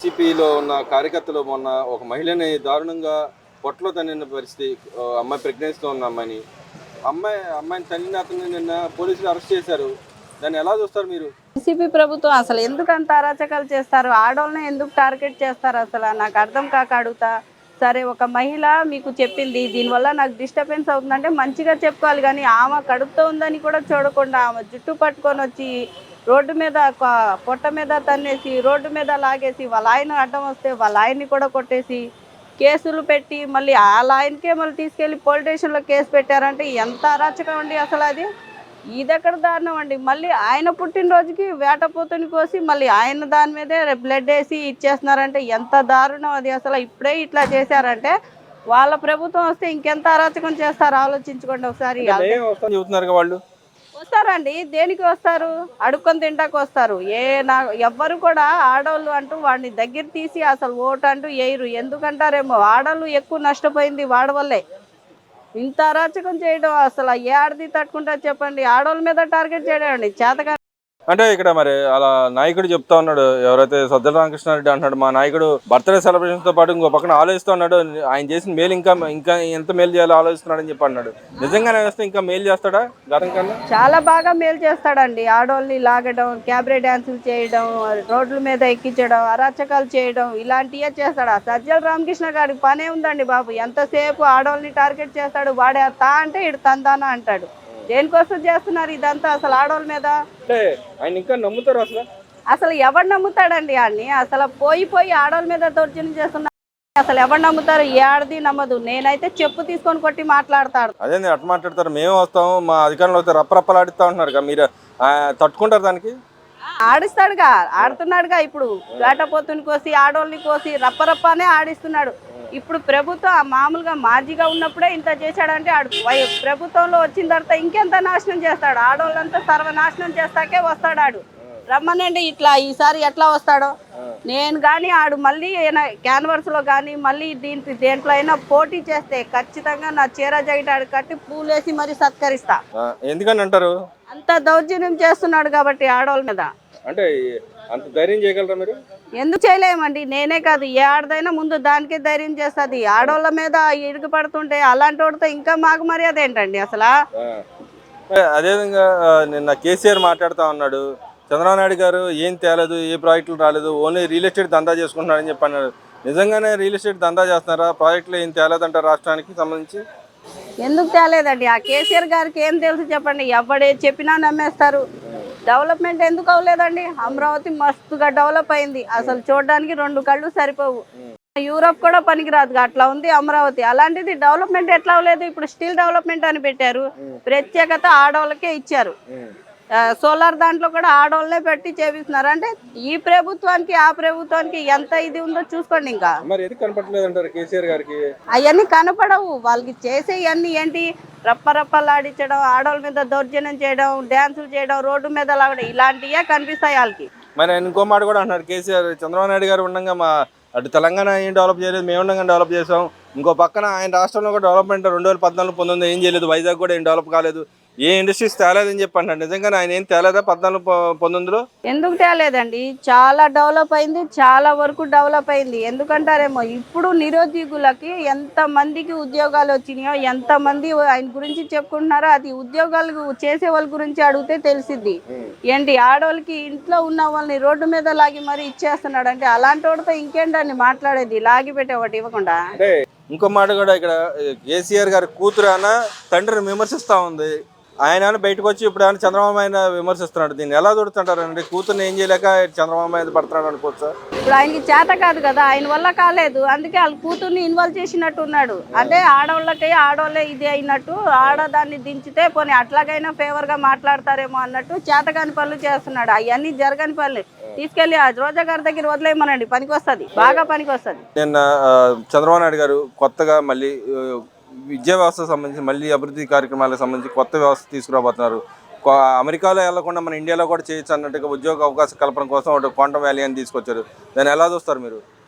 వైసీపీలో ఉన్న కార్యకర్తలు మొన్న ఒక మహిళని దారుణంగా పొట్టలో తన్నిన పరిస్థితి. అమ్మాయి ప్రెగ్నెన్సీతో ఉన్న అమ్మాయిని తల్లిని అతన్ని నిన్న పోలీసులు అరెస్ట్ చేశారు. దాన్ని ఎలా చూస్తారు మీరు? వైసీపీ ప్రభుత్వం అసలు ఎందుకు అంత అరాచకాలు చేస్తారు? ఆడోళ్ళని ఎందుకు టార్గెట్ చేస్తారు? అసలు నాకు అర్థం కాక అడుగుతా. సరే, ఒక మహిళ మీకు చెప్పింది దీనివల్ల నాకు డిస్టర్బెన్స్ అవుతుందంటే మంచిగా చెప్పుకోవాలి, కానీ ఆమె కడుపుతో ఉందని కూడా చూడకుండా ఆమె జుట్టు పట్టుకొని వచ్చి రోడ్డు మీద పొట్ట మీద తన్నేసి రోడ్డు మీద లాగేసి వాళ్ళ ఆయన అడ్డం వస్తే వాళ్ళ ఆయన్ని కూడా కొట్టేసి కేసులు పెట్టి మళ్ళీ వాళ్ళ ఆయనకే మళ్ళీ తీసుకెళ్ళి పోలీస్ స్టేషన్లో కేసు పెట్టారంటే ఎంత అరాచకం అండి అసలు అది. ఇదెక్కడ దారుణం అండి. మళ్ళీ ఆయన పుట్టినరోజుకి వేటపోతుని కోసి మళ్ళీ ఆయన దాని మీదే బ్లడ్ వేసి ఇచ్చేస్తున్నారంటే ఎంత దారుణం అది. అసలు ఇప్పుడే ఇట్లా చేశారంటే వాళ్ళ ప్రభుత్వం వస్తే ఇంకెంత అరాచకం చేస్తారు ఆలోచించుకోండి ఒకసారి. చెబుతున్నారు వాళ్ళు. వస్తారండి, దేనికి వస్తారు? అడుక్కొని తింటాకు వస్తారు. ఎవ్వరు కూడా ఆడవాళ్ళు అంటూ వాడిని దగ్గర తీసి అసలు ఓటు అంటూ వేయరు. ఎందుకంటారేమో ఆడవాళ్ళు ఎక్కువ నష్టపోయింది వాడి వల్లే. ఇంత అరాచకం చేయడం అసలు ఏ ఆడది తట్టుకుంటా చెప్పండి? ఆడవాళ్ళ మీద టార్గెట్ చేయడం అండి చేతగా. అంటే ఇక్కడ మరి అలా నాయకుడు చెప్తా ఉన్నాడు, ఎవరైతే సజ్జల రామకృష్ణారెడ్డి అంటున్నాడు, మా నాయకుడు బర్త్డే సెలబ్రేషన్స్ తో పాటు ఇంకో పక్కన ఆలోచిస్తూ ఉన్నాడు, ఆయన చేసిన మేలు ఇంకా ఇంకా ఎంత మేలు చేయాలో ఆలోచిస్తున్నాడు అని చెప్పి అన్నాడు. నిజంగానే వస్తే ఇంకా మేలు చేస్తాడా గతం కన్నా? చాలా బాగా మేలు చేస్తాడండి. ఆడవాళ్ళని లాగడం, క్యాబరే డ్యాన్సులు చేయడం, రోడ్ల మీద ఎక్కించడం, అరాచకాలు చేయడం ఇలాంటివే చేస్తాడు. ఆ సజ్జల రామకృష్ణ గారికి పనే ఉందండి బాబు. ఎంతసేపు ఆడవాళ్ళని టార్గెట్ చేస్తాడు. వాడే తా అంటే ఇడు తందానా అంటాడు. దేనికోసం చేస్తున్నారు ఇదంతా అసలు ఆడవాళ్ళ మీద? ఆయన ఇంకా నమ్ముతారు అసలు? అసలు ఎవరు నమ్ముతాడండి ఆడిని? అసలు పోయి ఆడవాళ్ళ మీద దౌర్జన్యం చేస్తున్నారు. అసలు ఎవరు నమ్ముతారు? ఏ ఆడది నమ్మదు. నేనైతే చెప్పు తీసుకొని కొట్టి మాట్లాడతాడు. అదే అట్లా మాట్లాడతారు. మేము వస్తాము, మా అధికారంలో వస్తే రప్పరప్పలాడిస్తా ఉంటున్నారు. మీరు తట్టుకుంటారు దానికి? ఆడిస్తాడుగా, ఆడుతున్నాడుగా. ఇప్పుడు వేటపోతుని కోసి ఆడోళ్ళని కోసి రప్పరప్పనే ఆడిస్తున్నాడు. ఇప్పుడు ప్రభుత్వం మామూలుగా మాజీగా ఉన్నప్పుడే ఇంత చేశాడంటే ప్రభుత్వంలో వచ్చిన తర్వాత ఇంకెంత నాశనం చేస్తాడు. ఆడోళ్ళంతా సర్వనాశనం చేస్తాకే వస్తాడు. రమ్మనండి ఇట్లా ఈసారి ఎట్లా వస్తాడో. నేను కానీ ఆడు మళ్ళీ క్యాన్వర్స్లో కానీ మళ్ళీ దేంట్లో అయినా పోటీ చేస్తే ఖచ్చితంగా నా చీర జాకెట్ ఆడు కట్టి పూలేసి మరి సత్కరిస్తా. ఎందుకని అంటారు? అంత దౌర్జన్యం చేస్తున్నాడు కాబట్టి ఆడవాళ్ళ మీద. అంటే అంత ధైర్యం చేయగలరా మీరు? ఎందుకు చేయలేమండి. నేనే కాదు, ఏ ఆడదైనా ముందు దానికే ధైర్యం చేస్తుంది. ఆడవాళ్ళ మీద ఇరుగు పడుతుంటే అలాంటి వాడితో ఇంకా మాకు మర్యాద ఏంటండి అసలు? అదేవిధంగా నిన్న కేసీఆర్ మాట్లాడుతూ ఉన్నాడు, చంద్రబాబు నాయుడు గారు ఏం తేలేదు, ఏ ప్రాజెక్టులు రాలేదు, ఓన్లీ రియల్ ఎస్టేట్ దందా చేసుకుంటున్నారని చెప్పి అన్నాడు. నిజంగానే రియల్ ఎస్టేట్ దందా చేస్తున్నారా? ప్రాజెక్టులు ఏం తేలేదంటారు రాష్ట్రానికి సంబంధించి? ఎందుకు తేలేదండి? ఆ కేసీఆర్ గారికి ఏం తెలుసు చెప్పండి? ఎవడే చెప్పినా నమ్మేస్తారు. డెవలప్మెంట్ ఎందుకు అవ్వలేదండి? అమరావతి మస్తుగా డెవలప్ అయింది. అసలు చూడడానికి 2 కళ్ళు సరిపోవు. యూరోప్ కూడా పనికిరాదు అట్లా ఉంది అమరావతి. అలాంటిది డెవలప్మెంట్ ఎట్లా అవ్వలేదు? ఇప్పుడు స్టిల్ డెవలప్మెంట్ అని పెట్టారు. ప్రత్యేకత ఆడవాళ్ళకే ఇచ్చారు. సోలార్ దాంట్లో కూడా ఆడవాళ్ళనే పెట్టి చేపిస్తున్నారు. అంటే ఈ ప్రభుత్వానికి ఆ ప్రభుత్వానికి ఎంత ఇది ఉందో చూసుకోండి. ఇంకా అవన్నీ కనపడవు వాళ్ళకి. చేసే ఇవన్నీ ఏంటి? రప్పరప్పలాడించడం, ఆడవాళ్ళ మీద దౌర్జన్యం చేయడం, డ్యాన్సులు చేయడం, రోడ్డు మీద లాగడం ఇలాంటివే కనిపిస్తాయి వాళ్ళకి. మరి ఇంకో మాట కూడా అన్నారు కేసీఆర్, చంద్రబాబు నాయుడు గారు ఉండగా మా అటు తెలంగాణ ఏం డెవలప్ చేయలేదు, మేము ఉండగా డెవలప్ చేసాం. ఇంకో పక్కన ఆయన రాష్ట్రంలో కూడా డెవలప్మెంట్ 2014-19 ఏం చేయలేదు, వైజాగ్ కూడా ఏం డెవలప్ కాలేదు, ఏ ఇండస్ట్రీస్ తేలేదని చెప్పి అంటారు. నిజంగానే ఆయన ఏం తేలేదా 14-19లో? ఎందుకు తేలేదండి? చాలా డెవలప్ అయింది, చాలా వరకు డెవలప్ అయింది. ఎందుకంటారేమో ఇప్పుడు నిరుద్యోగులకి ఎంతమందికి ఉద్యోగాలు వచ్చినాయో, ఎంతమంది ఆయన గురించి చెప్పుకుంటున్నారో అది ఉద్యోగాలు చేసే వాళ్ళ గురించి అడిగితే తెలిసిద్ది. ఏంటి ఆడవాళ్ళకి ఇంట్లో ఉన్న వాళ్ళని రోడ్డు మీద లాగి మరి ఇచ్చేస్తున్నాడు అంటే అలాంటి వాడితో ఇంకేంటని మాట్లాడేది? లాగి పెట్టేవాటి ఇవ్వకుండా. ఇంకో మాట కూడా ఇక్కడ కేసీఆర్ గారి కూతురు అన్న తండ్రిని విమర్శిస్తూ ఉంది. ఆయన బయటకు వచ్చి ఇప్పుడు ఆయన చంద్రబాబు ఆయన విమర్శిస్తున్నాడు. దీన్ని ఎలా దొరుకుతుంటారండి? కూతుర్ని ఏం చేయలేక చంద్రబాబు ఆయన పడుతున్నాడు అనుకోవచ్చా? ఇప్పుడు ఆయనకి చేత కాదు కదా, ఆయన వల్ల కాలేదు, అందుకే వాళ్ళ కూతుర్ని ఇన్వాల్వ్ చేసినట్టు ఉన్నాడు. అంటే ఆడవాళ్ళే ఇది అయినట్టు, ఆడదాన్ని దించితే పోనీ అట్లాగైనా ఫేవర్గా మాట్లాడతారేమో అన్నట్టు చేతకాని పనులు చేస్తున్నాడు. అవన్నీ జరగని పనులు. తీసుకెళ్ళి ఆ రోజా గారి దగ్గర వదిలేయమనండి, పనికి వస్తుంది, బాగా పనికి వస్తుంది. నిన్న చంద్రబాబు నాయుడు గారు కొత్తగా మళ్ళీ విద్యా వ్యవస్థకు సంబంధించి మళ్ళీ అభివృద్ధి కార్యక్రమాలకు సంబంధించి కొత్త వ్యవస్థ తీసుకురాబోతున్నారు. అమెరికాలో వెళ్లకుండా మన ఇండియాలో కూడా చేయొచ్చు అన్నట్టుగా ఉద్యోగ అవకాశ కల్పన కోసం ఒకటి క్వాంటమ్ వ్యాలీ అని తీసుకొచ్చారు. దాన్ని ఎలా చూస్తారు మీరు?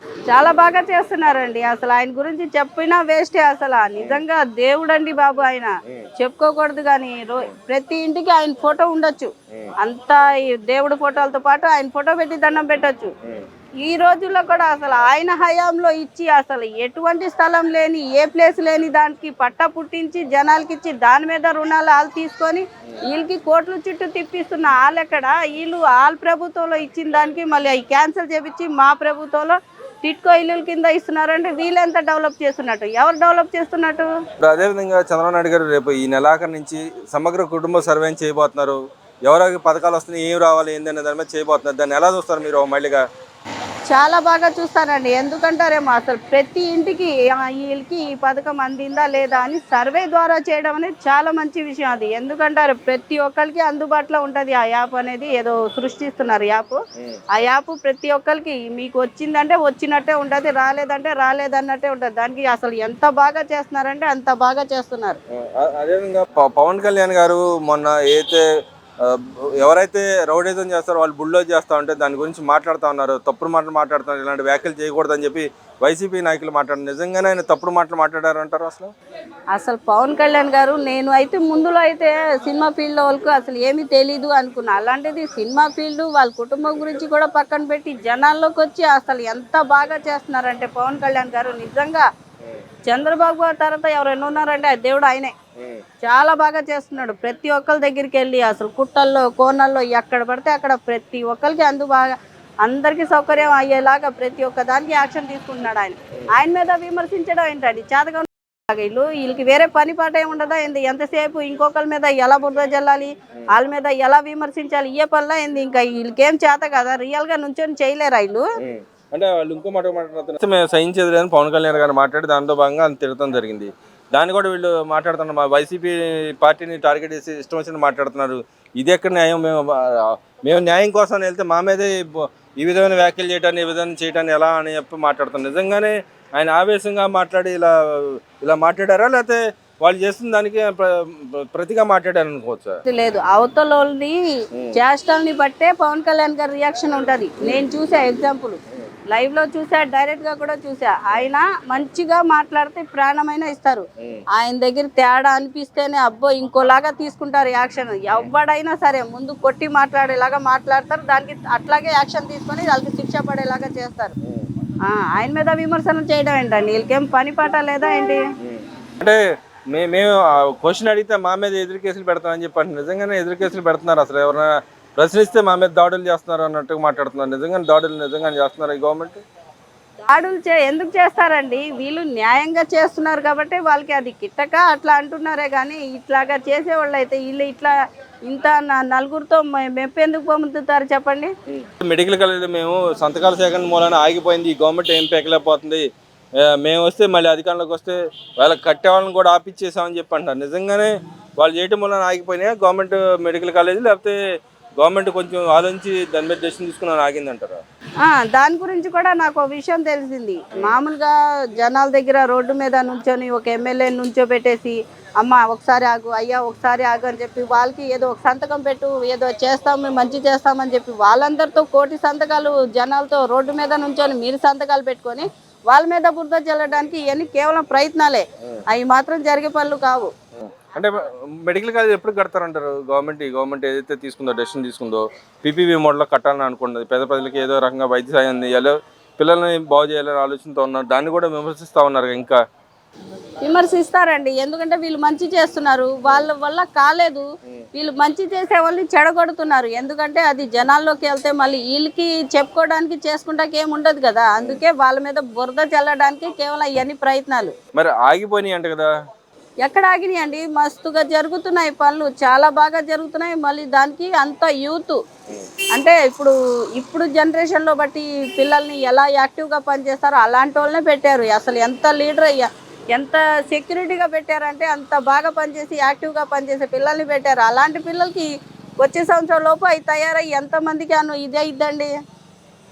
చాలా బాగా చేస్తున్నారండి. అసలు ఆయన గురించి చెప్పినా వేస్టే. అసలు నిజంగా దేవుడండి బాబు. ఆయన చెప్పుకోకూడదు కానీ ప్రతి ఇంటికి ఆయన ఫోటో ఉండొచ్చు. అంతా దేవుడి ఫోటోలతో పాటు ఆయన ఫోటో పెట్టి దండం పెట్టచ్చు. ఈ రోజుల్లో కూడా అసలు ఆయన హయాంలో ఇచ్చి అసలు ఎటువంటి స్థలం లేని ఏ ప్లేస్ లేని దానికి పట్టా పుట్టించి జనాలకి ఇచ్చి దాని మీద రుణాలు వాళ్ళు తీసుకొని వీళ్ళకి కోట్ల చుట్టూ తిప్పిస్తున్న వాళ్ళెక్కడ వీళ్ళు వాళ్ళ ప్రభుత్వంలో ఇచ్చిన దానికి మళ్ళీ అవి క్యాన్సిల్ చేపించి మా ప్రభుత్వంలో టిట్కో ఇల్లుల కింద ఇస్తున్నారంటే వీళ్ళు ఎంత డెవలప్ చేస్తున్నట్టు, ఎవరు డెవలప్ చేస్తున్నట్టు? ఇప్పుడు అదేవిధంగా చంద్రబాబు నాయుడు గారు రేపు ఈ నెలాఖరు నుంచి సమగ్ర కుటుంబ సర్వేని చేయబోతున్నారు. ఎవరికి పథకాలు వస్తున్నాయి, ఏం రావాలి, ఏందనే దాని మీద చేయబోతున్నారు. దాన్ని ఎలా చూస్తారు మీరు మళ్ళీగా? చాలా బాగా చూస్తానండి. ఎందుకంటారేమో అసలు ప్రతి ఇంటికి వీళ్ళకి ఈ పథకం అందిందా లేదా అని సర్వే ద్వారా చేయడం అనేది చాలా మంచి విషయం. అది ఎందుకంటారు ప్రతి ఒక్కరికి అందుబాటులో ఉంటుంది ఆ యాప్ అనేది. ఏదో సృష్టిస్తున్నారు యాప్. ఆ యాప్ ప్రతి ఒక్కరికి మీకు వచ్చిందంటే వచ్చినట్టే ఉంటుంది, రాలేదంటే రాలేదన్నట్టే ఉంటుంది. దానికి అసలు ఎంత బాగా చేస్తున్నారంటే అంత బాగా చేస్తున్నారు. అదేవిధంగా పవన్ కళ్యాణ్ గారు మొన్న అయితే ఎవరైతే రౌడీజం చేస్తారో వాళ్ళు బుల్డోజ్ చేస్తా ఉంటే దాని గురించి మాట్లాడుతూ ఉన్నారు. తప్పుడు మాటలు మాట్లాడుతున్నారు, ఇలాంటి వ్యాఖ్యలు చేయకూడదని చెప్పి వైసీపీ నాయకులు మాట్లాడారు. నిజంగానే ఆయన తప్పుడు మాటలు మాట్లాడారు అంటారు అసలు పవన్ కళ్యాణ్ గారు? నేను అయితే ముందులో అయితే సినిమా ఫీల్డ్ వాళ్ళకు అసలు ఏమీ తెలీదు అనుకున్నా. అలాంటిది సినిమా ఫీల్డ్ వాళ్ళ కుటుంబం గురించి కూడా పక్కన పెట్టి జనాల్లోకి వచ్చి అసలు ఎంత బాగా చేస్తున్నారంటే పవన్ కళ్యాణ్ గారు నిజంగా చంద్రబాబు గారి తర్వాత ఎవరైనా ఉన్నారంటే ఆ దేవుడు ఆయనే. చాలా బాగా చేస్తున్నాడు. ప్రతి ఒక్కరి దగ్గరికి వెళ్ళి అసలు కుట్టల్లో కోనల్లో ఎక్కడ పడితే అక్కడ ప్రతి ఒక్కరికి బాగా అందరికీ సౌకర్యం అయ్యేలాగా ప్రతి ఒక్క దానికి యాక్షన్ తీసుకుంటున్నాడు ఆయన. ఆయన మీద విమర్శించడం ఏంటండి? చేతగా వీళ్ళకి వేరే పని పాట ఏమి ఉండదా ఏంది? ఎంతసేపు ఇంకొకరి మీద ఎలా బుర్ర జల్లాలి, వాళ్ళ మీద ఎలా విమర్శించాలి, ఏ పనిలా ఏంది? ఇంకా వీళ్ళకేం చేత కదా, రియల్ గా నుంచొని చేయలేరా వీళ్ళు? అంటే వాళ్ళు ఇంకో మాట మాట్లాడుతున్నారు, మేము సహించేది లేదని పవన్ కళ్యాణ్ గారు మాట్లాడి దాంతో భాగంగా అంత తిరగడం జరిగింది. దాన్ని కూడా వీళ్ళు మాట్లాడుతున్నారు, మా వైసీపీ పార్టీని టార్గెట్ చేసి ఇష్టం వచ్చిన మాట్లాడుతున్నారు. ఇది ఎక్కడ న్యాయం? మేము న్యాయం కోసం వెళ్తే మా మీదే ఈ విధమైన వ్యాఖ్యలు చేయడాన్ని, ఈ విధంగా చేయడాన్ని ఎలా అని చెప్పి మాట్లాడుతున్నాం. నిజంగానే ఆయన ఆవేశంగా మాట్లాడి ఇలా మాట్లాడారా, లేకపోతే వాళ్ళు చేస్తున్న దానికి ప్రతిగా మాట్లాడారు అనుకోవచ్చా? లేదు, అవతలని చేష్టల్ని బట్టే పవన్ కళ్యాణ్ గారి రియాక్షన్ ఉంటుంది. నేను చూసా ఎగ్జాంపుల్, లైవ్ లో చూసా, డైరెక్ట్ గా కూడా చూసా. ఆయన మంచిగా మాట్లాడితే ప్రాణమైనా ఇస్తారు. ఆయన దగ్గర తేడా అనిపిస్తేనే అబ్బో ఇంకోలాగా తీసుకుంటారు యాక్షన్. ఎవడైనా సరే ముందు కొట్టి మాట్లాడేలాగా మాట్లాడతారు, దానికి అట్లాగే యాక్షన్ తీసుకొని వాళ్ళకి శిక్ష పడేలాగా చేస్తారు. ఆయన మీద విమర్శలు చేయడం ఏంటండి? వీళ్ళకేం పని పాట లేదా ఏంటి? అంటే మేము క్వశ్చన్ అడిగితే మా మీద ఎదురు కేసులు పెడతామని చెప్పండి. నిజంగానే ఎదురు కేసులు పెడుతున్నారు? అసలు ఎవరైనా ప్రశ్నిస్తే మా మీద దాడులు చేస్తున్నారు అన్నట్టుగా మాట్లాడుతున్నారు. నిజంగానే దాడులు చేస్తున్నారు ఈ గవర్నమెంట్? దాడులు ఎందుకు చేస్తారండి? వీళ్ళు న్యాయంగా చేస్తున్నారు కాబట్టి వాళ్ళకి అది కిట్టక అట్లా అంటున్నారే కానీ ఇట్లాగా చేసేవాళ్ళు అయితే వీళ్ళు ఇంత నలుగురితో మెప్పెందుకు పొందుతారు చెప్పండి? మెడికల్ కాలేజ్ మేము సంతకాల సేకరణ మూలాన ఆగిపోయింది, ఈ గవర్నమెంట్ ఏం పెకలేకపోతుంది, మేము వస్తే మళ్ళీ అధికారంలోకి వస్తే వాళ్ళకి కట్టే వాళ్ళని కూడా ఆపిచ్చేసామని చెప్పి అంటారు. నిజంగానే వాళ్ళు చేయటం మూలన ఆగిపోయినాయా గవర్నమెంట్ మెడికల్ కాలేజ్, లేకపోతే గవర్నమెంట్ కొంచెం ఆలోచించి దాని మీద డెసిషన్ తీసుకుని ఆగిందంటారా? దాని గురించి కూడా నాకు ఒక విషయం తెలిసింది. మామూలుగా జనాల దగ్గర రోడ్డు మీద నుంచొని ఒక ఎమ్మెల్యే నుంచోబెట్టేసి అమ్మ ఒకసారి ఆగు, అయ్యా ఒకసారి ఆగు అని చెప్పి వాళ్ళకి ఏదో ఒక సంతకం పెట్టు, ఏదో చేస్తాము మంచి చేస్తామని చెప్పి వాళ్ళందరితో కోటి సంతకాలు జనాలతో రోడ్డు మీద నుంచొని మీరు సంతకాలు పెట్టుకొని వాళ్ళ మీద బురద చల్లడానికి ఇవన్నీ కేవలం ప్రయత్నాలే, అవి మాత్రం జరిగే పనులు కావు. అంటే మెడికల్ కాలేజ్ ఎప్పుడు కడతారంటారు? గవర్నమెంట్ ఏదైతే తీసుకుందో డెసిషన్ తీసుకుందో పీపీపీ మోడల్లో కట్టాలని అనుకుంటుంది. పేద ప్రజలకి ఏదో రకంగా వైద్య సాయం చేయాలో, పిల్లల్ని బాగు చేయాలని ఆలోచనతో ఉన్నారు. దాన్ని కూడా విమర్శిస్తూ ఉన్నారు. ఇంకా విమర్శిస్తారండి, ఎందుకంటే వీళ్ళు మంచి చేస్తున్నారు, వాళ్ళ వల్ల కాలేదు. వీళ్ళు మంచి చేసే వాళ్ళని చెడగొడుతున్నారు. ఎందుకంటే అది జనాల్లోకి వెళ్తే మళ్ళీ వీళ్ళకి చెప్పుకోవడానికి చేసుకుంటాకి ఏమి ఉండదు కదా. అందుకే వాళ్ళ మీద బురద చల్లడానికి కేవలం ఇవన్నీ ప్రయత్నాలు. మరి ఆగిపోయినాయి అంట కదా? ఎక్కడ ఆగినాయండి? మస్తుగా జరుగుతున్నాయి పనులు, చాలా బాగా జరుగుతున్నాయి. మళ్ళీ దానికి అంత యూత్ అంటే ఇప్పుడు జనరేషన్లో బట్టి పిల్లల్ని ఎలా యాక్టివ్గా పనిచేస్తారో అలాంటి వాళ్ళనే పెట్టారు. అసలు ఎంత లీడర్ ఎంత సెక్యూరిటీగా పెట్టారంటే అంత బాగా పనిచేసి యాక్టివ్గా పనిచేసే పిల్లల్ని పెట్టారు. అలాంటి పిల్లలకి వచ్చే సంవత్సరం లోపు అవి తయారయ్యి ఎంతమందికి ఇదే ఇద్దండి.